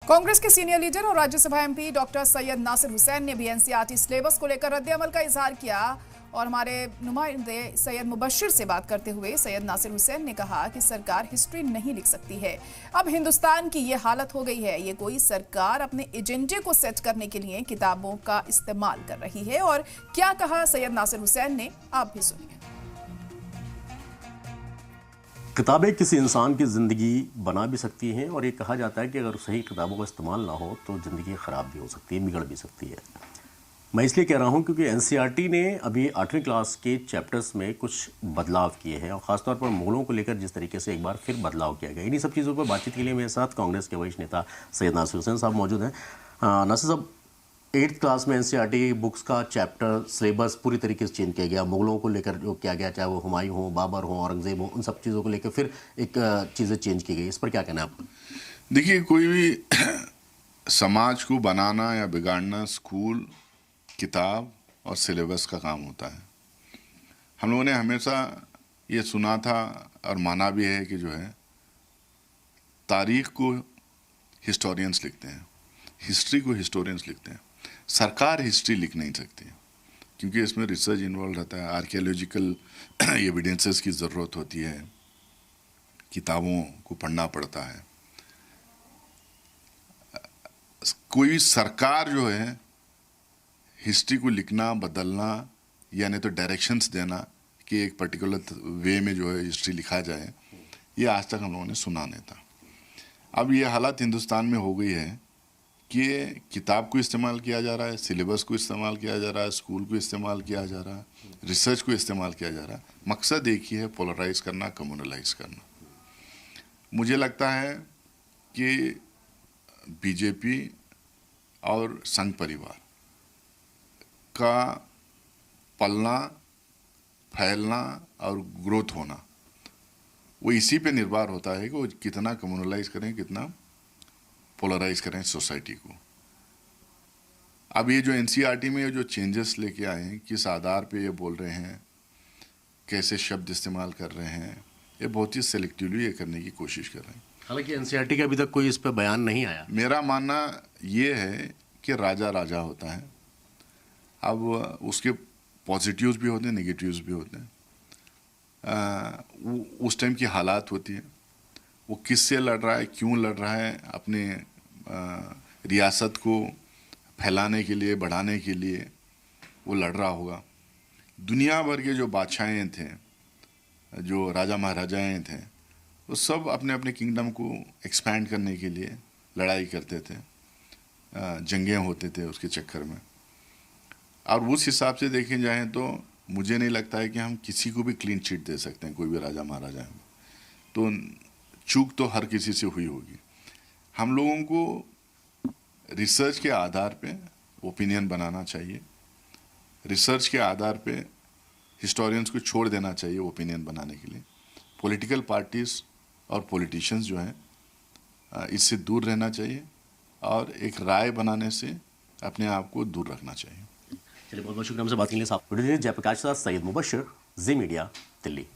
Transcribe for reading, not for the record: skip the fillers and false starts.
कांग्रेस के senior leader और Rajya Sabha MP doctor Syed Nasir Hussain ने भी एनसीईआरटी सिलेबस को लेकर रद्द-ए-अमल का इजहार किया और हमारे नुमाइंदे सैयद मुबश्शिर से बात करते हुए सैयद नासिर हुसैन ने कहा कि सरकार हिस्ट्री नहीं लिख सकती है। अब हिंदुस्तान की ये हालत हो गई है, ये कोई सरकार अपने एजेंडे को सेट करने के लिए किताबों का इस्तेमाल कर रही है। और क्या कहा सैयद नासिर हुसैन ने, आप भी सुनिए। किताबें किसी इंसान की ज़िंदगी बना भी सकती हैं और ये कहा जाता है कि अगर सही किताबों का इस्तेमाल ना हो तो ज़िंदगी ख़राब भी हो सकती है, बिगड़ भी सकती है। मैं इसलिए कह रहा हूँ क्योंकि एनसीईआरटी ने अभी 8वीं क्लास के चैप्टर्स में कुछ बदलाव किए हैं और ख़ासतौर पर मुग़लों को लेकर जिस तरीके से एक बार फिर बदलाव किया गया। इन्हीं सब चीज़ों पर बातचीत के लिए मेरे साथ कांग्रेस के वरिष्ठ नेता सैयद नासिर हुसैन साहब मौजूद हैं। नासिर साहब, 8th क्लास में एनसीईआरटी बुक्स का चैप्टर सिलेबस पूरी तरीके से चेंज किया गया। मुग़लों को लेकर जो किया गया, चाहे वो हुमायूं हो, बाबर हो, औरंगज़ेब हो, उन सब चीज़ों को लेकर फिर एक चीज़ें चेंज की गई। इस पर क्या कहना है आपका? देखिए, कोई भी समाज को बनाना या बिगाड़ना स्कूल, किताब और सिलेबस का काम होता है। हम लोगों ने हमेशा ये सुना था और माना भी है कि जो है तारीख को हिस्टोरियंस लिखते हैं, हिस्ट्री को हिस्टोरियंस लिखते हैं। सरकार हिस्ट्री लिख नहीं सकती क्योंकि इसमें रिसर्च इन्वॉल्व रहता है, आर्कियोलॉजिकल एविडेंसेस की ज़रूरत होती है, किताबों को पढ़ना पड़ता है। कोई भी सरकार जो है हिस्ट्री को लिखना, बदलना या नहीं तो डायरेक्शंस देना कि एक पर्टिकुलर वे में जो है हिस्ट्री लिखा जाए, ये आज तक हम लोगों ने सुना नहीं था। अब ये हालत हिंदुस्तान में हो गई है कि किताब को इस्तेमाल किया जा रहा है, सिलेबस को इस्तेमाल किया जा रहा है, स्कूल को इस्तेमाल किया जा रहा है, रिसर्च को इस्तेमाल किया जा रहा है। मकसद एक ही है, पोलराइज करना, कम्युनलाइज करना। मुझे लगता है कि बीजेपी और संघ परिवार का पलना, फैलना और ग्रोथ होना वो इसी पे निर्भर होता है कि वो कितना कम्युनलाइज करें, कितना पोलराइज करें सोसाइटी को। अब ये जो एनसीईआरटी में जो चेंजेस लेके आए हैं, किस आधार पे ये बोल रहे हैं, कैसे शब्द इस्तेमाल कर रहे हैं, ये बहुत ही सेलेक्टिवली ये करने की कोशिश कर रहे हैं। हालांकि एनसीईआरटी का अभी तक कोई इस पर बयान नहीं आया। मेरा मानना ये है कि राजा राजा होता है। अब उसके पॉजिटिव्स भी होते हैं, नेगेटिव्स भी होते हैं। उस टाइम की हालात होती है, वो किससे लड़ रहा है, क्यों लड़ रहा है, अपने रियासत को फैलाने के लिए, बढ़ाने के लिए वो लड़ रहा होगा। दुनिया भर के जो बादशाहें थे, जो राजा महाराजाएं थे, वो सब अपने अपने किंगडम को एक्सपैंड करने के लिए लड़ाई करते थे, जंगें होते थे उसके चक्कर में। और उस हिसाब से देखे जाएं तो मुझे नहीं लगता है कि हम किसी को भी क्लीन चिट दे सकते हैं, कोई भी राजा महाराजा में। तो चूक तो हर किसी से हुई होगी। हम लोगों को रिसर्च के आधार पे ओपिनियन बनाना चाहिए। रिसर्च के आधार पे हिस्टोरियंस को छोड़ देना चाहिए ओपिनियन बनाने के लिए। पॉलिटिकल पार्टीज और पॉलिटिशियंस जो हैं इससे दूर रहना चाहिए और एक राय बनाने से अपने आप को दूर रखना चाहिए। चलिए, बहुत बहुत शुक्रिया हमसे बात करने के लिए। साहब जयप्रकाश साहब, सैयद मुबश्शिर, जी मीडिया, दिल्ली।